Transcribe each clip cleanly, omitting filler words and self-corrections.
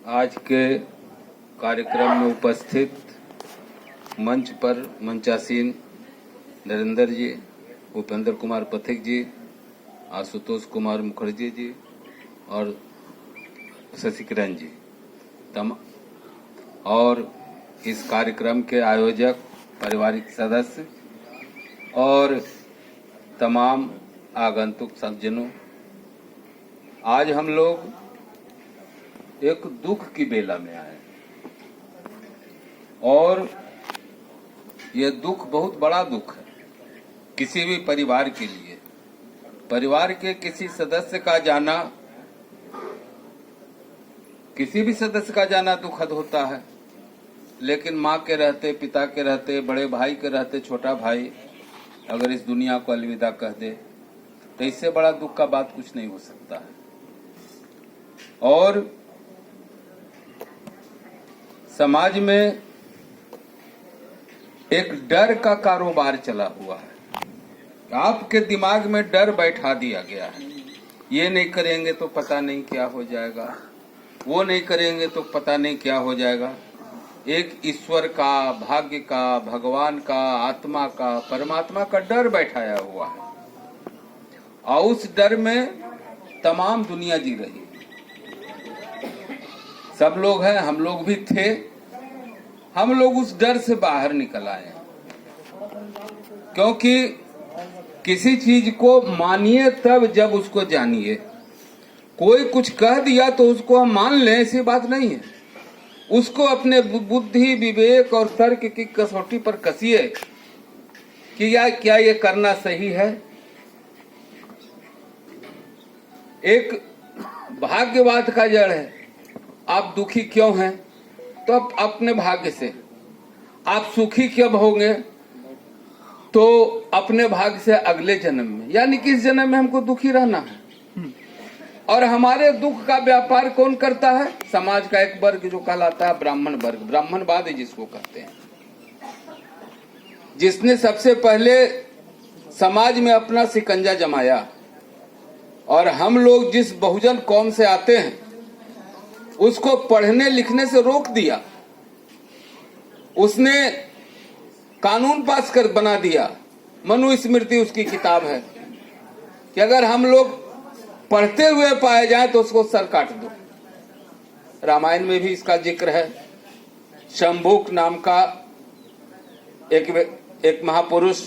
आज के कार्यक्रम में उपस्थित मंच पर मंचासीन नरेंद्र जी, उपेंद्र कुमार पथिक जी, आशुतोष कुमार मुखर्जी जी और शशि किरण जी और इस कार्यक्रम के आयोजक, पारिवारिक सदस्य और तमाम आगंतुक सज्जनों, आज हम लोग एक दुख की बेला में आए और ये दुख बहुत बड़ा दुख है किसी भी परिवार के लिए। परिवार के किसी सदस्य का जाना, किसी भी सदस्य का जाना दुखद होता है, लेकिन माँ के रहते, पिता के रहते, बड़े भाई के रहते छोटा भाई अगर इस दुनिया को अलविदा कह दे तो इससे बड़ा दुख का बात कुछ नहीं हो सकता है। और समाज में एक डर का कारोबार चला हुआ है। आपके दिमाग में डर बैठा दिया गया है। ये नहीं करेंगे तो पता नहीं क्या हो जाएगा, वो नहीं करेंगे तो पता नहीं क्या हो जाएगा। एक ईश्वर का, भाग्य का, भगवान का, आत्मा का, परमात्मा का डर बैठाया हुआ है और उस डर में तमाम दुनिया जी रही। सब लोग हैं, हम लोग भी थे। हम लोग उस डर से बाहर निकल आए, क्योंकि किसी चीज को मानिए तब जब उसको जानिए। कोई कुछ कह दिया तो उसको हम मान लें, ऐसी बात नहीं है। उसको अपने बुद्धि, विवेक और तर्क की कसौटी पर कसिए कि क्या ये करना सही है। एक भाग्यवाद का जड़ है। आप दुखी क्यों हैं? तो आप अपने भाग्य से। आप सुखी कब होंगे? तो अपने भाग्य से अगले जन्म में, यानी कि इस जन्म में हमको दुखी रहना है। और हमारे दुख का व्यापार कौन करता है? समाज का एक वर्ग जो कहलाता है ब्राह्मण वर्ग, ब्राह्मणवाद जिसको कहते हैं, जिसने सबसे पहले समाज में अपना शिकंजा जमाया। और हम लोग जिस बहुजन कौम से आते हैं उसको पढ़ने लिखने से रोक दिया। उसने कानून पास कर बना दिया। मनुस्मृति उसकी किताब है कि अगर हम लोग पढ़ते हुए पाए जाएं तो उसको सर काट दो। रामायण में भी इसका जिक्र है। शंभुक नाम का एक महापुरुष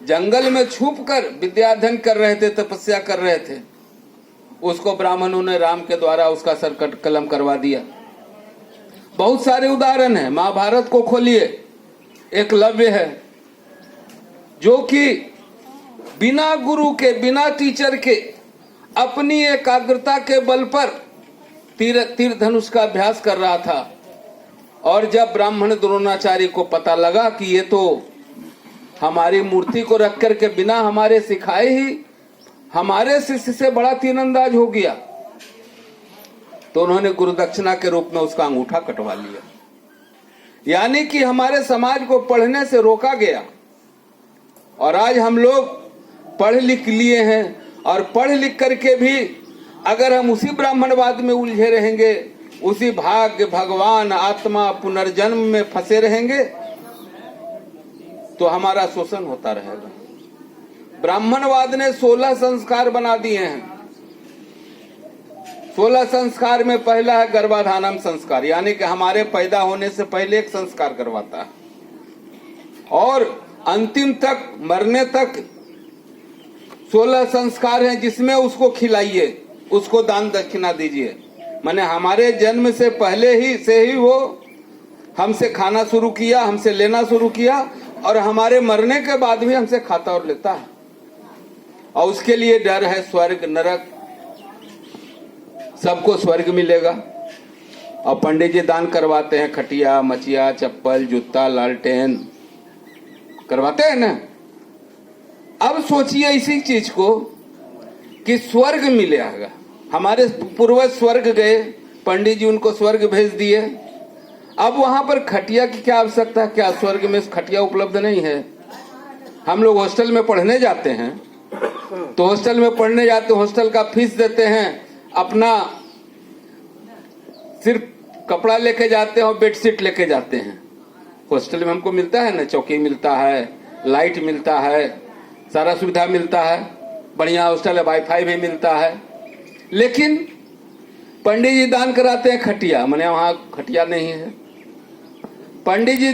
जंगल में छुपकर विद्याध्ययन कर रहे थे, तपस्या कर रहे थे। उसको ब्राह्मणों ने राम के द्वारा उसका सर कलम करवा दिया। बहुत सारे उदाहरण हैं। महाभारत को खोलिए, एकलव्य है जो कि बिना गुरु के, बिना टीचर के, अपनी एकाग्रता के बल पर तीर धनुष का अभ्यास कर रहा था। और जब ब्राह्मण द्रोणाचार्य को पता लगा कि ये तो हमारी मूर्ति को रख करके बिना हमारे सिखाए ही हमारे शिष्य से बड़ा तीरंदाज हो गया, तो उन्होंने गुरु दक्षिणा के रूप में उसका अंगूठा कटवा लिया। यानी कि हमारे समाज को पढ़ने से रोका गया। और आज हम लोग पढ़ लिख लिए हैं और पढ़ लिख करके भी अगर हम उसी ब्राह्मणवाद में उलझे रहेंगे, उसी भाग्य, भगवान, आत्मा, पुनर्जन्म में फंसे रहेंगे तो हमारा शोषण होता रहेगा। ब्राह्मणवाद ने 16 संस्कार बना दिए हैं। 16 संस्कार में पहला है गर्भाधानम संस्कार, यानी कि हमारे पैदा होने से पहले एक संस्कार करवाता है और अंतिम तक, मरने तक 16 संस्कार हैं जिसमें उसको खिलाइए, उसको दान दक्षिणा दीजिए। माने हमारे जन्म से पहले ही से ही वो हमसे खाना शुरू किया, हमसे लेना शुरू किया और हमारे मरने के बाद भी हमसे खाता और लेता है। और उसके लिए डर है स्वर्ग नरक, सबको स्वर्ग मिलेगा। और पंडित जी दान करवाते हैं, खटिया, मचिया, चप्पल, जूता, लालटेन करवाते हैं ना। अब सोचिए इसी चीज को कि स्वर्ग मिलेगा। हमारे पूर्वज स्वर्ग गए, पंडित जी उनको स्वर्ग भेज दिए। अब वहां पर खटिया की क्या आवश्यकता है? क्या स्वर्ग में खटिया उपलब्ध नहीं है? हम लोग हॉस्टल में पढ़ने जाते हैं तो हॉस्टल में पढ़ने जाते, हॉस्टल का फीस देते हैं, अपना सिर्फ कपड़ा लेके जाते हैं और बेडशीट लेके जाते हैं। हॉस्टल में हमको मिलता है ना, चौकी मिलता है, लाइट मिलता है, सारा सुविधा मिलता है, बढ़िया हॉस्टल है, वाईफाई भी मिलता है। लेकिन पंडित जी दान कराते हैं खटिया, मैंने वहां खटिया नहीं है। पंडित जी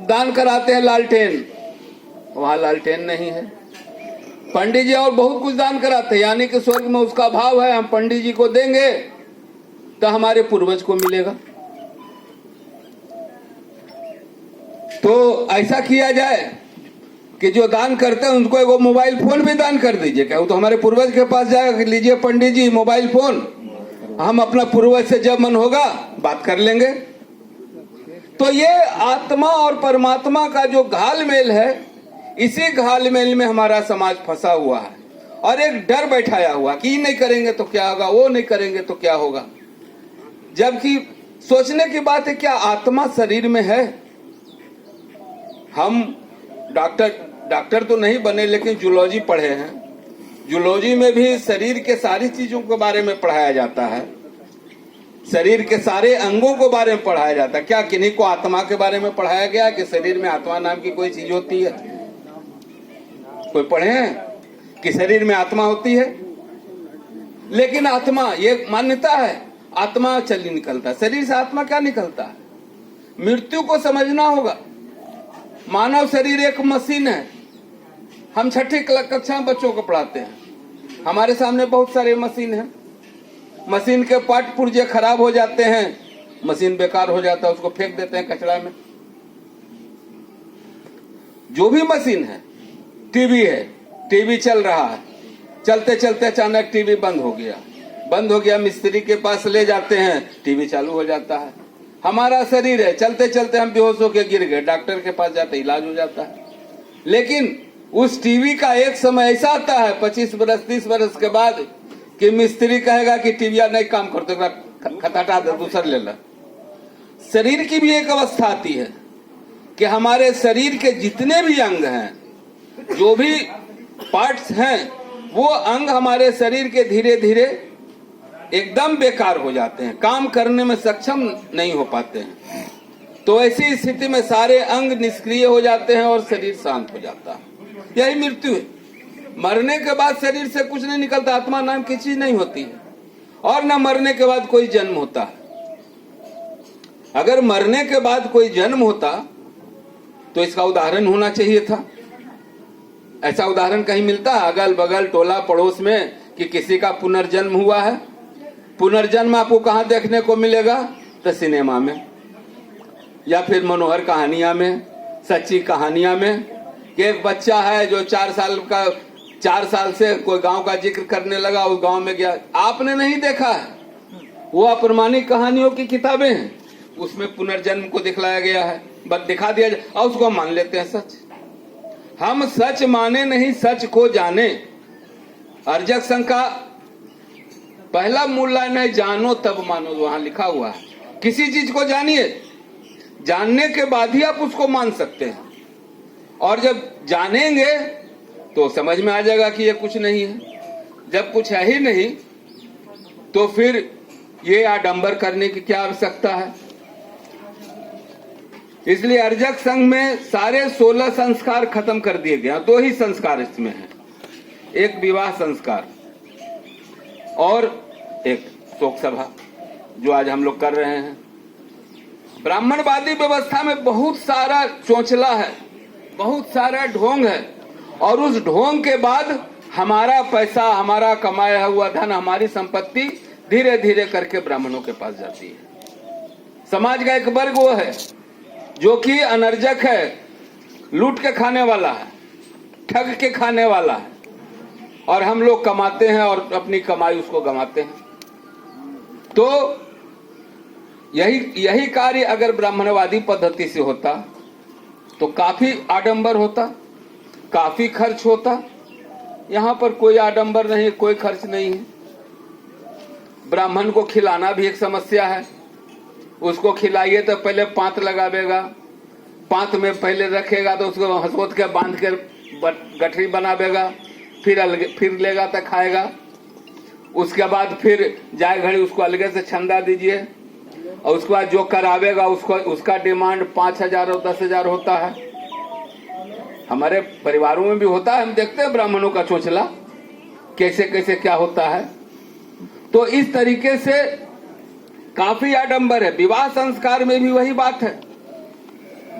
दान कराते हैं लालटेन, वहां लालटेन नहीं है। पंडित जी और बहुत कुछ दान कराते हैं, यानी कि स्वर्ग में उसका भाव है, हम पंडित जी को देंगे तो हमारे पूर्वज को मिलेगा। तो ऐसा किया जाए कि जो दान करते हैं उनको एगो मोबाइल फोन भी दान कर दीजिए। क्या वो तो हमारे पूर्वज के पास जाएगा कि लीजिए पंडित जी मोबाइल फोन, हम अपना पूर्वज से जब मन होगा बात कर लेंगे। तो ये आत्मा और परमात्मा का जो घालमेल है, इसी घालमेल में हमारा समाज फंसा हुआ है और एक डर बैठाया हुआ कि नहीं करेंगे तो क्या होगा, वो नहीं करेंगे तो क्या होगा। जबकि सोचने की बात है, क्या आत्मा शरीर में है? हम डॉक्टर तो नहीं बने, लेकिन जूलॉजी पढ़े हैं। जूलॉजी में भी शरीर के सारी चीजों के बारे में पढ़ाया जाता है, शरीर के सारे अंगों के बारे में पढ़ाया जाता है। क्या किन्हीं को आत्मा के बारे में पढ़ाया गया कि शरीर में आत्मा नाम की कोई चीज होती है? कोई पढ़े हैं कि शरीर में आत्मा होती है? लेकिन आत्मा, ये मान्यता है, आत्मा चली निकलता है। शरीर से आत्मा क्या निकलता है? मृत्यु को समझना होगा। मानव शरीर एक मशीन है। हम छठी कक्षा में बच्चों को पढ़ाते हैं, हमारे सामने बहुत सारे मशीन हैं। मशीन के पार्ट पुर्जे खराब हो जाते हैं, मशीन बेकार हो जाता है, उसको फेंक देते हैं कचरा में। जो भी मशीन है, टीवी है, टीवी चल रहा है, चलते चलते अचानक टीवी बंद हो गया, मिस्त्री के पास ले जाते हैं, टीवी चालू हो जाता है। हमारा शरीर है, चलते चलते हम बेहोश होकर गिर गए, डॉक्टर के पास जाते इलाज हो जाता है। लेकिन उस टीवी का एक समय ऐसा आता है 25 वर्ष 30 वर्ष के बाद कि मिस्त्री कहेगा कि टीविया नहीं काम करते, खटाटा दे, दूसर ले ला। शरीर की भी एक अवस्था आती है कि हमारे शरीर के जितने भी अंग हैं, जो भी पार्ट्स हैं, वो अंग हमारे शरीर के धीरे धीरे एकदम बेकार हो जाते हैं, काम करने में सक्षम नहीं हो पाते हैं। तो ऐसी स्थिति में सारे अंग निष्क्रिय हो जाते हैं और शरीर शांत हो जाता है। यही मृत्यु है। मरने के बाद शरीर से कुछ नहीं निकलता, आत्मा नाम की चीज नहीं होती है, और न मरने के बाद कोई जन्म होता है। अगर मरने के बाद कोई जन्म होता तो इसका उदाहरण होना चाहिए था। ऐसा उदाहरण कहीं मिलता है अगल बगल टोला पड़ोस में कि किसी का पुनर्जन्म हुआ है? पुनर्जन्म आपको कहाँ देखने को मिलेगा? तो सिनेमा में, या फिर मनोहर कहानियां में, सच्ची कहानियां में, कि एक बच्चा है जो 4 साल से कोई गांव का जिक्र करने लगा, उस गांव में गया। आपने नहीं देखा है, वो अप्रमाणिक कहानियों की किताबें हैं, उसमें पुनर्जन्म को दिखलाया गया है, बस दिखा दिया जाए और उसको मान लेते हैं सच। हम सच माने नहीं, सच को जाने। अर्जक संघ का पहला मूल लाइन है, जानो तब मानो। वहां लिखा हुआ है किसी चीज को जानिए, जानने के बाद ही आप उसको मान सकते हैं, और जब जानेंगे तो समझ में आ जाएगा कि ये कुछ नहीं है। जब कुछ है ही नहीं तो फिर ये आडंबर करने की क्या आवश्यकता है? इसलिए अर्जक संघ में सारे 16 संस्कार खत्म कर दिए गए। 2 ही संस्कार इसमें है, एक विवाह संस्कार और एक शोक सभा, जो आज हम लोग कर रहे हैं। ब्राह्मणवादी व्यवस्था में बहुत सारा चोंचला है, बहुत सारा ढोंग है, और उस ढोंग के बाद हमारा पैसा, हमारा कमाया हुआ धन, हमारी संपत्ति धीरे धीरे करके ब्राह्मणों के पास जाती है। समाज का एक वर्ग वो है जो कि अनर्जक है, लूट के खाने वाला है, ठग के खाने वाला है, और हम लोग कमाते हैं और अपनी कमाई उसको गंवाते हैं। तो यही कार्य अगर ब्राह्मणवादी पद्धति से होता तो काफी आडंबर होता, काफी खर्च होता। यहाँ पर कोई आडंबर नहीं, कोई खर्च नहीं है। ब्राह्मण को खिलाना भी एक समस्या है। उसको खिलाइए तो पहले पांत लगावेगा, पांत में पहले रखेगा तो उसको हंसोत के बांध के गठरी बनावेगा, फिर लेगा तो खाएगा। उसके बाद फिर जाए घड़ी उसको अलगे से छंदा दीजिए, और उसके बाद जो करावेगा उसको उसका डिमांड 5,000 और 10,000 होता है। हमारे परिवारों में भी होता है, हम देखते हैं ब्राह्मणों का चोचला कैसे कैसे क्या होता है। तो इस तरीके से काफी आडंबर है। विवाह संस्कार में भी वही बात है।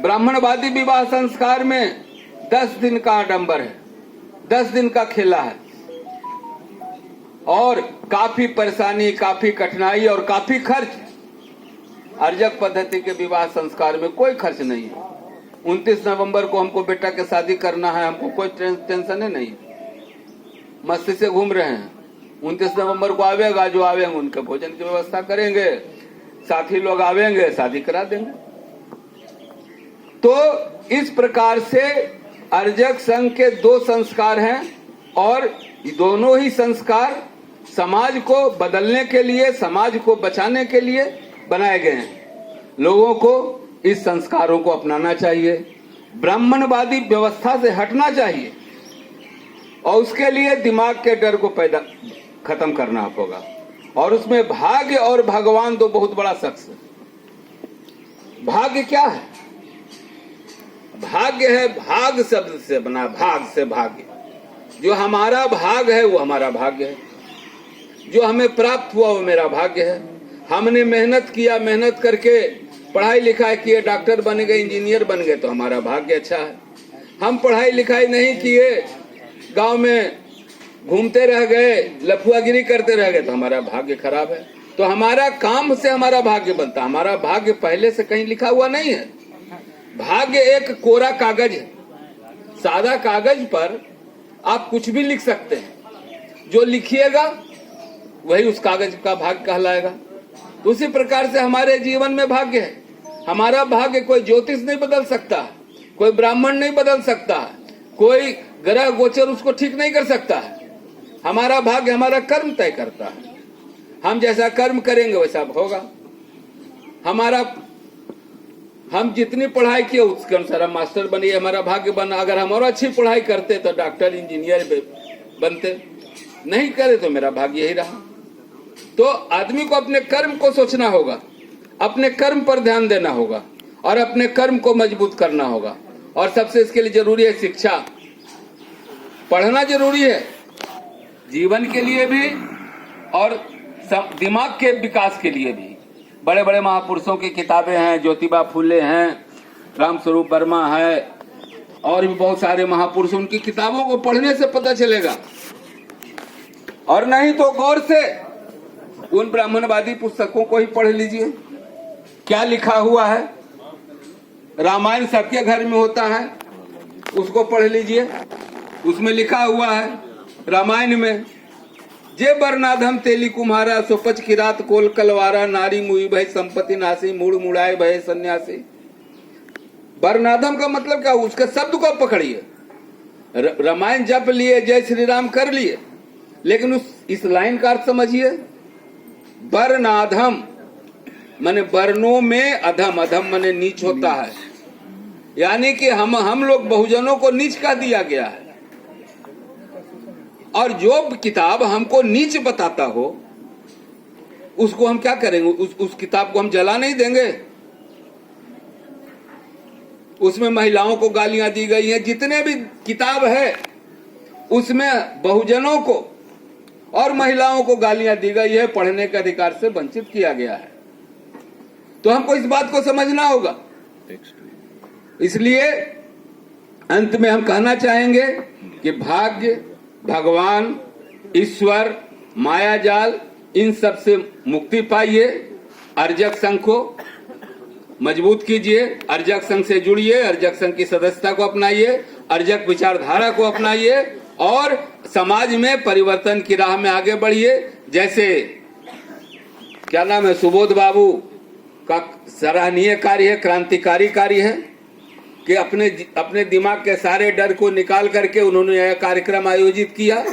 ब्राह्मणवादी विवाह संस्कार में 10 दिन का आडंबर है, 10 दिन का खेला है और काफी परेशानी, काफी कठिनाई और काफी खर्च। अर्जक पद्धति के विवाह संस्कार में कोई खर्च नहीं है। 29 नवंबर को हमको बेटा के शादी करना है, हमको कोई टेंशन है नहीं, मस्ती से घूम रहे हैं। 29 नवंबर को आवेगा, जो आवेंगे उनके भोजन की व्यवस्था करेंगे, साथी लोग आवेंगे, शादी करा देंगे। तो इस प्रकार से अर्जक संघ के 2 संस्कार हैं और दोनों ही संस्कार समाज को बदलने के लिए, समाज को बचाने के लिए बनाए गए हैं। लोगों को इस संस्कारों को अपनाना चाहिए, ब्राह्मणवादी व्यवस्था से हटना चाहिए और उसके लिए दिमाग के डर को खत्म करना होगा। और उसमें भाग्य और भगवान दो बहुत बड़ा शख्स है। भाग्य क्या है? भाग्य है, भाग शब्द से बना, भाग से भाग्य। जो हमारा भाग है वो हमारा भाग्य है, जो हमें प्राप्त हुआ वो मेरा भाग्य है। हमने मेहनत किया, मेहनत करके पढ़ाई लिखाई किए, डॉक्टर बन गए, इंजीनियर बन गए तो हमारा भाग्य अच्छा है। हम पढ़ाई लिखाई नहीं किए, गांव में घूमते रह गए, लफुआगिरी करते रह गए तो हमारा भाग्य खराब है। तो हमारा काम से हमारा भाग्य बनता। हमारा भाग्य पहले से कहीं लिखा हुआ नहीं है। भाग्य एक कोरा कागज है। सादा कागज पर आप कुछ भी लिख सकते हैं, जो लिखिएगा वही उस कागज का भाग्य कहलाएगा। तो उसी प्रकार से हमारे जीवन में भाग्य है। हमारा भाग्य कोई ज्योतिष नहीं बदल सकता, कोई ब्राह्मण नहीं बदल सकता, कोई ग्रह गोचर उसको ठीक नहीं कर सकता है। हमारा भाग्य हमारा कर्म तय करता है। हम जैसा कर्म करेंगे वैसा होगा। हम जितनी पढ़ाई किए उसके अनुसार हम मास्टर बनिए, हमारा भाग्य बना। अगर हम और अच्छी पढ़ाई करते तो डॉक्टर इंजीनियर बनते, नहीं करे तो मेरा भाग्य यही रहा। तो आदमी को अपने कर्म को सोचना होगा, अपने कर्म पर ध्यान देना होगा और अपने कर्म को मजबूत करना होगा। और सबसे इसके लिए जरूरी है शिक्षा। पढ़ना जरूरी है जीवन के लिए भी और दिमाग के विकास के लिए भी। बड़े बड़े महापुरुषों की किताबें हैं, ज्योतिबा फुले हैं, रामस्वरूप वर्मा है और भी बहुत सारे महापुरुष। उनकी किताबों को पढ़ने से पता चलेगा, और नहीं तो गौर से उन ब्राह्मणवादी पुस्तकों को ही पढ़ लीजिए। क्या लिखा हुआ है? रामायण सबके घर में होता है, उसको पढ़ लीजिए। उसमें लिखा हुआ है रामायण में, जे बरनाधम तेली कुम्हारा सोपच की रात कोल कलवारा नारी मुई भय संपत्ति नासी मूड़ मुड़ाए भय सन्यासी। बरनाधम का मतलब क्या? उसके शब्द को पकड़िए। रामायण जप लिए, जय श्री राम कर लिए, लेकिन इस लाइन का अर्थ समझिए। बरनाधम माने वर्णों में अधम, अधम माने नीच होता है। यानी कि हम लोग बहुजनों को नीच कह दिया गया है। और जो किताब हमको नीच बताता हो उसको हम क्या करेंगे? उस किताब को हम जला नहीं देंगे। उसमें महिलाओं को गालियां दी गई हैं। जितने भी किताब है उसमें बहुजनों को और महिलाओं को गालियां दी गई है, पढ़ने के अधिकार से वंचित किया गया है। तो हमको इस बात को समझना होगा। इसलिए अंत में हम कहना चाहेंगे कि भाग्य, भगवान, ईश्वर, माया जाल, इन सब से मुक्ति पाइए। अर्जक संघ को मजबूत कीजिए, अर्जक संघ से जुड़िए, अर्जक संघ की सदस्यता को अपनाइए, अर्जक विचारधारा को अपनाइए और समाज में परिवर्तन की राह में आगे बढ़िए। जैसे क्या नाम है, सुबोध बाबू का सराहनीय कार्य है, क्रांतिकारी कार्य है कि अपने दिमाग के सारे डर को निकाल करके उन्होंने यह कार्यक्रम आयोजित किया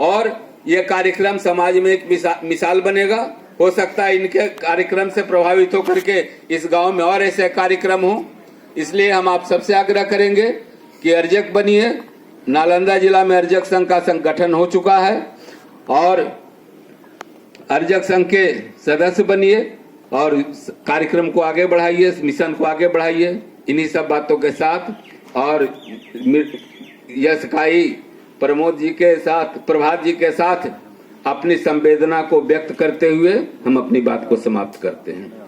और यह कार्यक्रम समाज में एक मिसाल बनेगा। हो सकता है इनके कार्यक्रम से प्रभावित होकर के इस गांव में और ऐसे कार्यक्रम हो। इसलिए हम आप सबसे आग्रह करेंगे कि अर्जक बनिए। नालंदा जिला में अर्जक संघ का संगठन हो चुका है और अर्जक संघ के सदस्य बनिए और कार्यक्रम को आगे बढ़ाइए, इस मिशन को आगे बढ़ाइए। इन्हीं सब बातों के साथ और यश काई प्रमोद जी के साथ, प्रभात जी के साथ अपनी संवेदना को व्यक्त करते हुए हम अपनी बात को समाप्त करते हैं।